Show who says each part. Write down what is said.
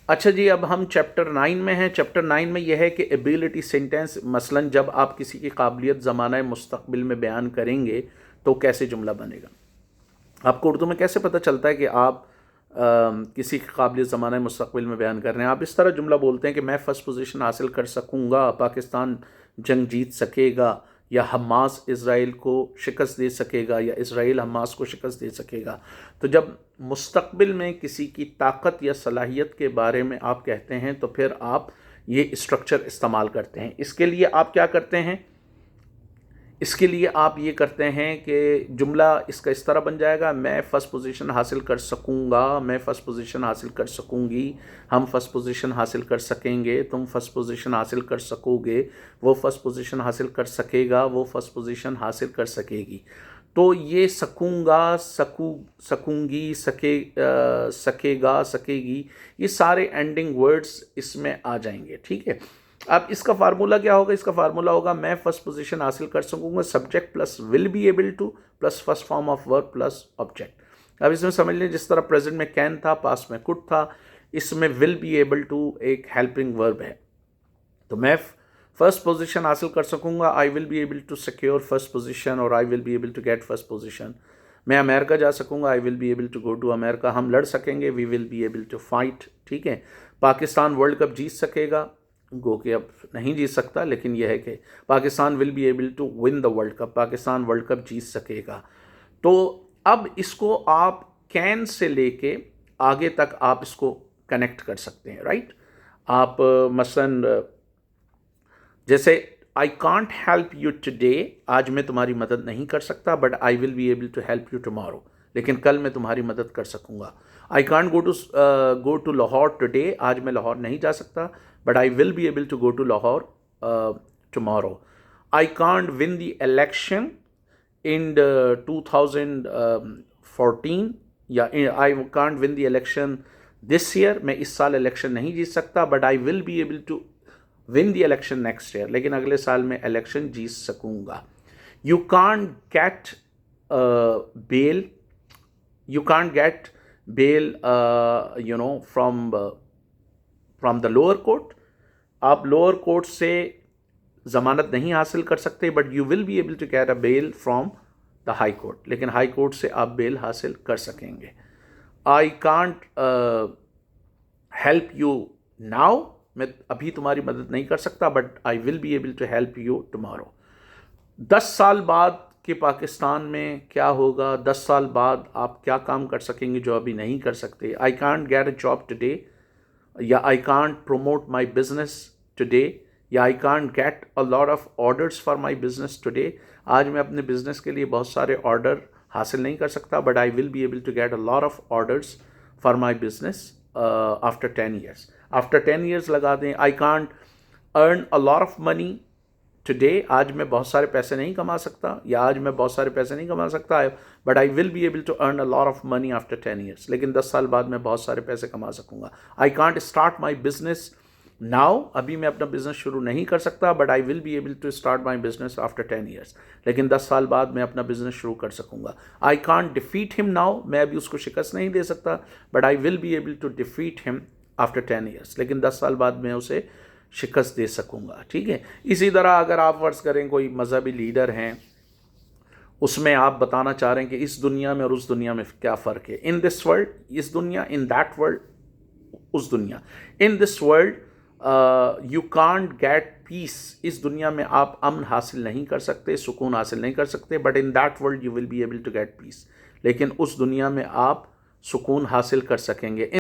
Speaker 1: अच्छा जी, अब हम चैप्टर 9 में हैं। चैप्टर 9 में यह है कि एबिलिटी सेंटेंस, मसलन जब आप किसी की काबिलियत ज़माना मुस्तक़बिल में बयान करेंगे तो कैसे जुमला बनेगा। आपको उर्दू में कैसे पता चलता है कि आप किसी की काबिलियत ज़माना मुस्तक़बिल में बयान कर रहे हैं। आप इस तरह जुमला बोलते हैं कि मैं फ़र्स्ट पोजीशन हासिल कर सकूँगा, पाकिस्तान जंग जीत सकेगा, या हमास इसराइल को शिकस्त दे सकेगा, या इसराइल हमास को शिकस्त दे सकेगा। तो जब मुस्तक़बिल में किसी की ताकत या सलाहियत के बारे में आप कहते हैं तो फिर आप ये स्ट्रक्चर इस्तेमाल करते हैं। इसके लिए आप क्या करते हैं, इसके लिए आप ये करते हैं कि जुमला इसका इस तरह बन जाएगा, मैं फ़र्स्ट पोजीशन हासिल कर सकूँगा, मैं फ़र्स्ट पोजीशन हासिल कर सकूँगी, हम फ़र्स्ट पोजीशन हासिल कर सकेंगे, तुम फ़र्स्ट पोजीशन हासिल कर सकोगे, वो फ़र्स्ट पोजीशन हासिल कर सकेगा, वो फ़र्स्ट पोजीशन हासिल कर सकेगी। तो ये सकूँगा, सकूँगी, सकेगा, सकेगी, ये सारे एंडिंग वर्ड्स इसमें आ जाएंगे। ठीक है। अब इसका फार्मूला क्या होगा, इसका फार्मूला होगा मैं फर्स्ट पोजीशन हासिल कर सकूंगा, subject plus will be able two plus first form of verb plus object. अब इसमें समझ लें जिस तरह प्रेजेंट में कैन था, पास्ट में कुड था, इसमें विल बी एबल टू एक हेल्पिंग वर्ब है। तो मैं फर्स्ट पोजीशन हासिल कर सकूंगा, I will be able to secure first position, और I will be able to get first position. मैं अमेरिका जा सकूंगा, I will be able to go to America. हम लड़ सकेंगे, we will be able to fight. ठीक है। Pakistan world cup जीत सकेगा, गो के अब नहीं जीत सकता, लेकिन यह है कि Pakistan will be able to win the world cup, Pakistan world cup जीत सकेगा। तो अब इसको आप कैन से लेके आगे तक आप इसको कनेक्ट कर सकते हैं, राइट। आप मसलन जैसे I can't help you today, आज मैं तुम्हारी मदद नहीं कर सकता, but I will be able to help you tomorrow, लेकिन कल मैं तुम्हारी मदद कर सकूंगा। I can't go to Lahore today, आज मैं लाहौर नहीं जा सकता, but I will be able to go to Lahore tomorrow. I can't win the election in 2014, या I can't win the election this year, मैं इस साल इलेक्शन नहीं जीत सकता, but I will be able to win the election next year, लेकिन अगले साल में इलेक्शन जीत सकूंगा। You can't get bell, you can't get bail from the lower court, आप लोअर कोर्ट से ज़मानत नहीं हासिल कर सकते, but you will be able to get a bell from the high court, लेकिन हाई कोर्ट से आप बेल हासिल कर सकेंगे। I can't help you now, मैं अभी तुम्हारी मदद नहीं कर सकता, but I will be able to help you tomorrow. 10 साल बाद कि पाकिस्तान में क्या होगा, 10 साल बाद आप क्या काम कर सकेंगे जो अभी नहीं कर सकते। I can't get a job today, या I can't promote my business today, या I can't get a lot of orders for my business today, आज मैं अपने बिजनेस के लिए बहुत सारे ऑर्डर हासिल नहीं कर सकता, but I will be able to get a lot of orders for my business after 10 years. After 10 years लगा दें। I can't earn a lot of money today, आज मैं बहुत सारे पैसे नहीं कमा सकता, या आज मैं बहुत सारे पैसे नहीं कमा सकता, but I will be able to earn a lot of money after 10 years, लेकिन 10 साल बाद मैं बहुत सारे पैसे कमा सकूंगा। I can't start my business now, अभी मैं अपना बिजनेस शुरू नहीं कर सकता, but I will be able to start my business after 10 years, लेकिन 10 साल बाद मैं अपना बिजनेस शुरू कर सकूंगा। I can't defeat him now, मैं अभी उसको शिकस्त नहीं दे सकता, but I will be able to defeat him after 10 years, लेकिन 10 साल बाद मैं उसे शिकस्त दे सकूंगा। ठीक है। इसी तरह अगर आप फर्ज करें कोई मजहबी लीडर हैं, उसमें आप बताना चाह रहे हैं कि इस दुनिया में और उस दुनिया में क्या फ़र्क है। इन दिस वर्ल्ड, इस दुनिया, इन दैट वर्ल्ड, उस दुनिया। In this world you can't get piece, इस दुनिया में आप अमन हासिल नहीं कर सकते, सुकून हासिल नहीं कर सकते, but in that world you will be able to get peace, लेकिन उस दुनिया में आप सुकून हासिल कर सकेंगे।